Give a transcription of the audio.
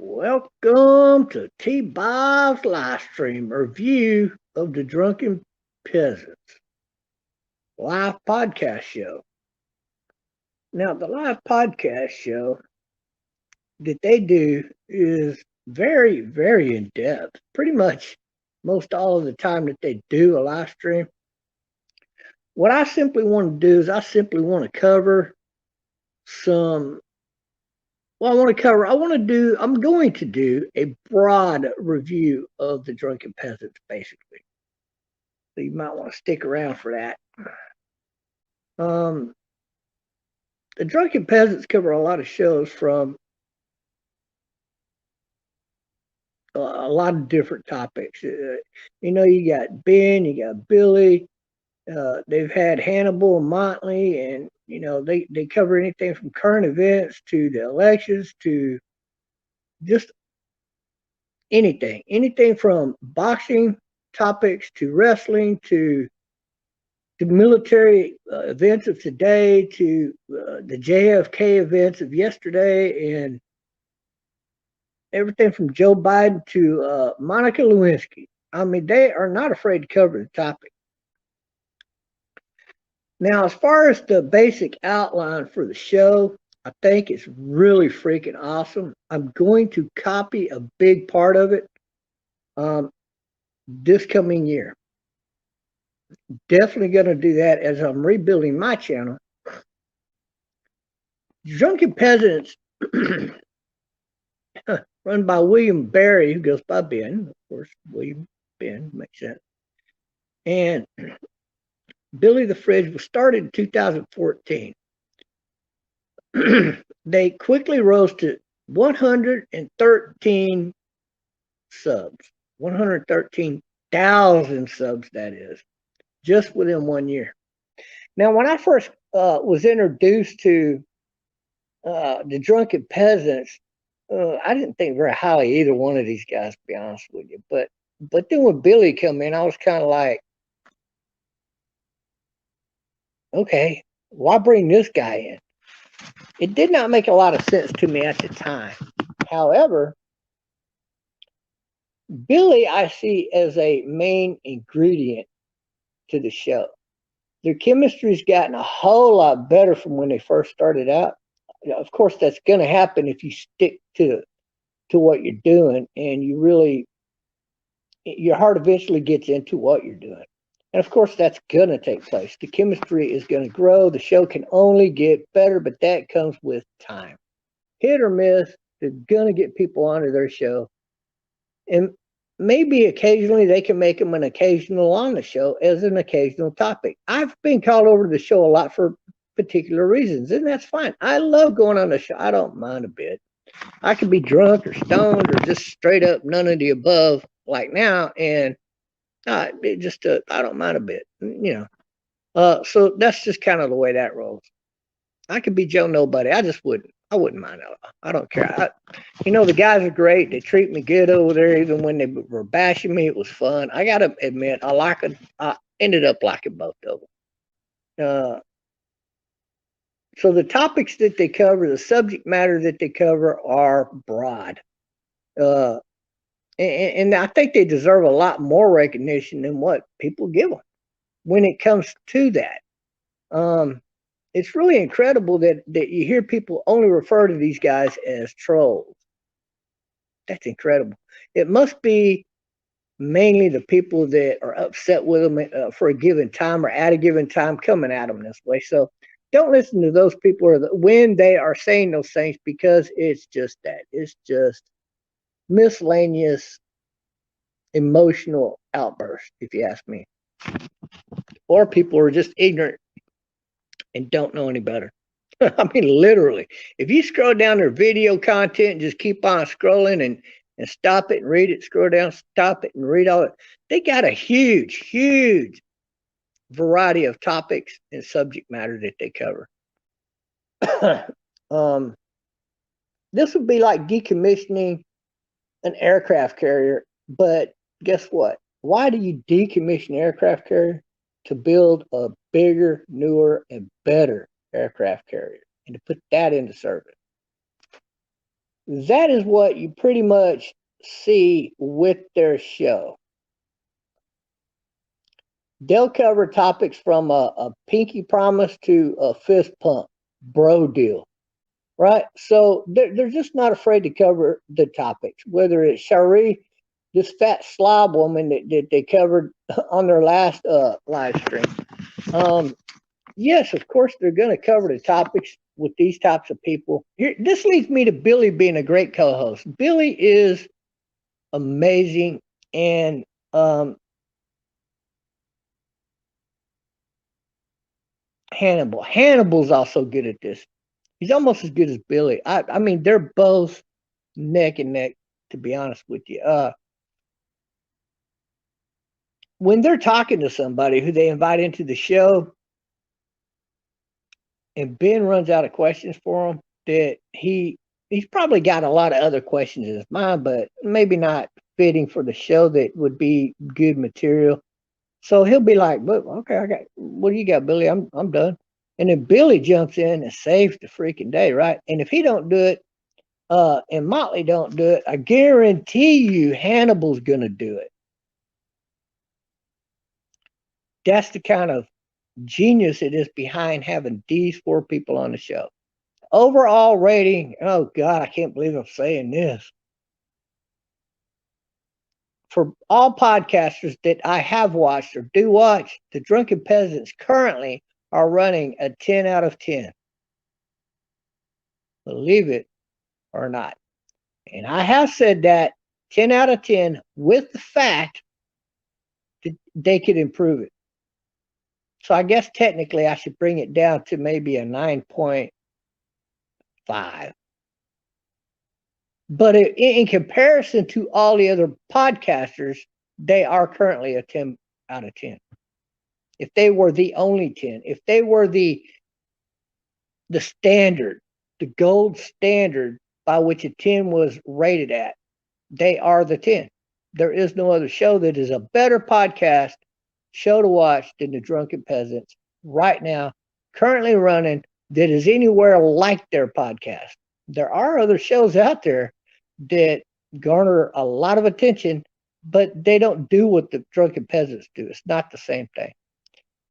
Welcome to T Bob's live stream review of the Drunken Peasants live podcast show. Now, the live podcast show that they do is very, very in depth. Pretty much most all of the time that they do a live stream. What I simply want to do is I simply want to cover some. Well, I'm going to do a broad review of the Drunken Peasants, basically. So you might want to stick around for that. Um, the Drunken Peasants cover a lot of shows from a lot of different topics. You got Ben, you got Billy. They've had Hannibal and Motley, and they cover anything from current events to the elections to just anything from boxing topics to wrestling to the military events of today to the JFK events of yesterday and everything from Joe Biden to Monica Lewinsky. I mean, they are not afraid to cover the topic. Now, as far as the basic outline for the show, I think it's really freaking awesome. I'm going to copy a big part of it this coming year. Definitely going to do that as I'm rebuilding my channel. Drunken Peasants, run by William Barry, who goes by Ben. Of course, William Ben makes sense. And Billy the Fridge was started in 2014. They quickly rose to 113 subs, 113,000 subs, that is, just within 1 year. Now, when I first was introduced to the Drunken Peasants, I didn't think very highly either one of these guys, to be honest with you. But then when Billy come in, I was kind of like, okay, why bring this guy in? It did not make a lot of sense to me at the time. However, Billy I see as a main ingredient to the show. Their chemistry's gotten a whole lot better from when they first started out. Of course, that's going to happen if you stick to what you're doing and your heart eventually gets into what you're doing. And of course, that's going to take place. The chemistry is going to grow. The show can only get better, but that comes with time. Hit or miss, they're going to get people onto their show. And maybe occasionally they can make them an occasional on the show as an occasional topic. I've been called over to the show a lot for particular reasons, and that's fine. I love going on the show. I don't mind a bit. I could be drunk or stoned or just straight up none of the above like now, and I don't mind a bit, So that's just kind of the way that rolls. I could be Joe Nobody. I wouldn't mind. I don't care. The guys are great. They treat me good over there, even when they were bashing me. It was fun. I gotta admit, I ended up liking both of them. So the topics that they cover, the subject matter that they cover, are broad. And I think they deserve a lot more recognition than what people give them when it comes to that. It's really incredible that you hear people only refer to these guys as trolls. That's incredible. It must be mainly the people that are upset with them for a given time or at a given time coming at them this way. So don't listen to those people when they are saying those things, because it's just that. It's just miscellaneous emotional outburst, if you ask me. Or people are just ignorant and don't know any better. I mean, literally. If you scroll down their video content and just keep on scrolling and stop it and read it, scroll down, stop it and read all it, they got a huge, huge variety of topics and subject matter that they cover. This would be like decommissioning an aircraft carrier, but guess what? Why do you decommission an aircraft carrier? To build a bigger, newer, and better aircraft carrier, and to put that into service. that is what you pretty much see with their show. They'll cover topics from a pinky promise to a fist pump, bro deal, right? So they're just not afraid to cover the topics, whether it's Cherie, this fat slob woman that they covered on their last live stream. Yes, of course they're going to cover the topics with these types of people. Here, this leads me to Billy being a great co-host. Billy is amazing, and Hannibal's also good at this. He's almost as good as Billy. I mean, they're both neck and neck, to be honest with you. When they're talking to somebody who they invite into the show, and Ben runs out of questions for him, that he's probably got a lot of other questions in his mind, but maybe not fitting for the show that would be good material. So he'll be like, "But okay, I got what do you got, Billy? I'm done." And then Billy jumps in and saves the freaking day, right? And if he don't do it, and Motley don't do it, I guarantee you Hannibal's gonna do it. That's the kind of genius it is behind having these four people on the show. Overall rating, oh God, I can't believe I'm saying this. For all podcasters that I have watched or do watch, the Drunken Peasants currently are running a 10 out of 10. Believe it or not. And I have said that 10 out of 10 with the fact that they could improve it. So I guess technically I should bring it down to maybe a 9.5. But in comparison to all the other podcasters, they are currently a 10 out of 10. If they were the only 10, if they were the standard, the gold standard by which a 10 was rated at, they are the 10. There is no other show that is a better podcast show to watch than the Drunken Peasants right now, currently running, that is anywhere like their podcast. There are other shows out there that garner a lot of attention, but they don't do what the Drunken Peasants do. It's not the same thing.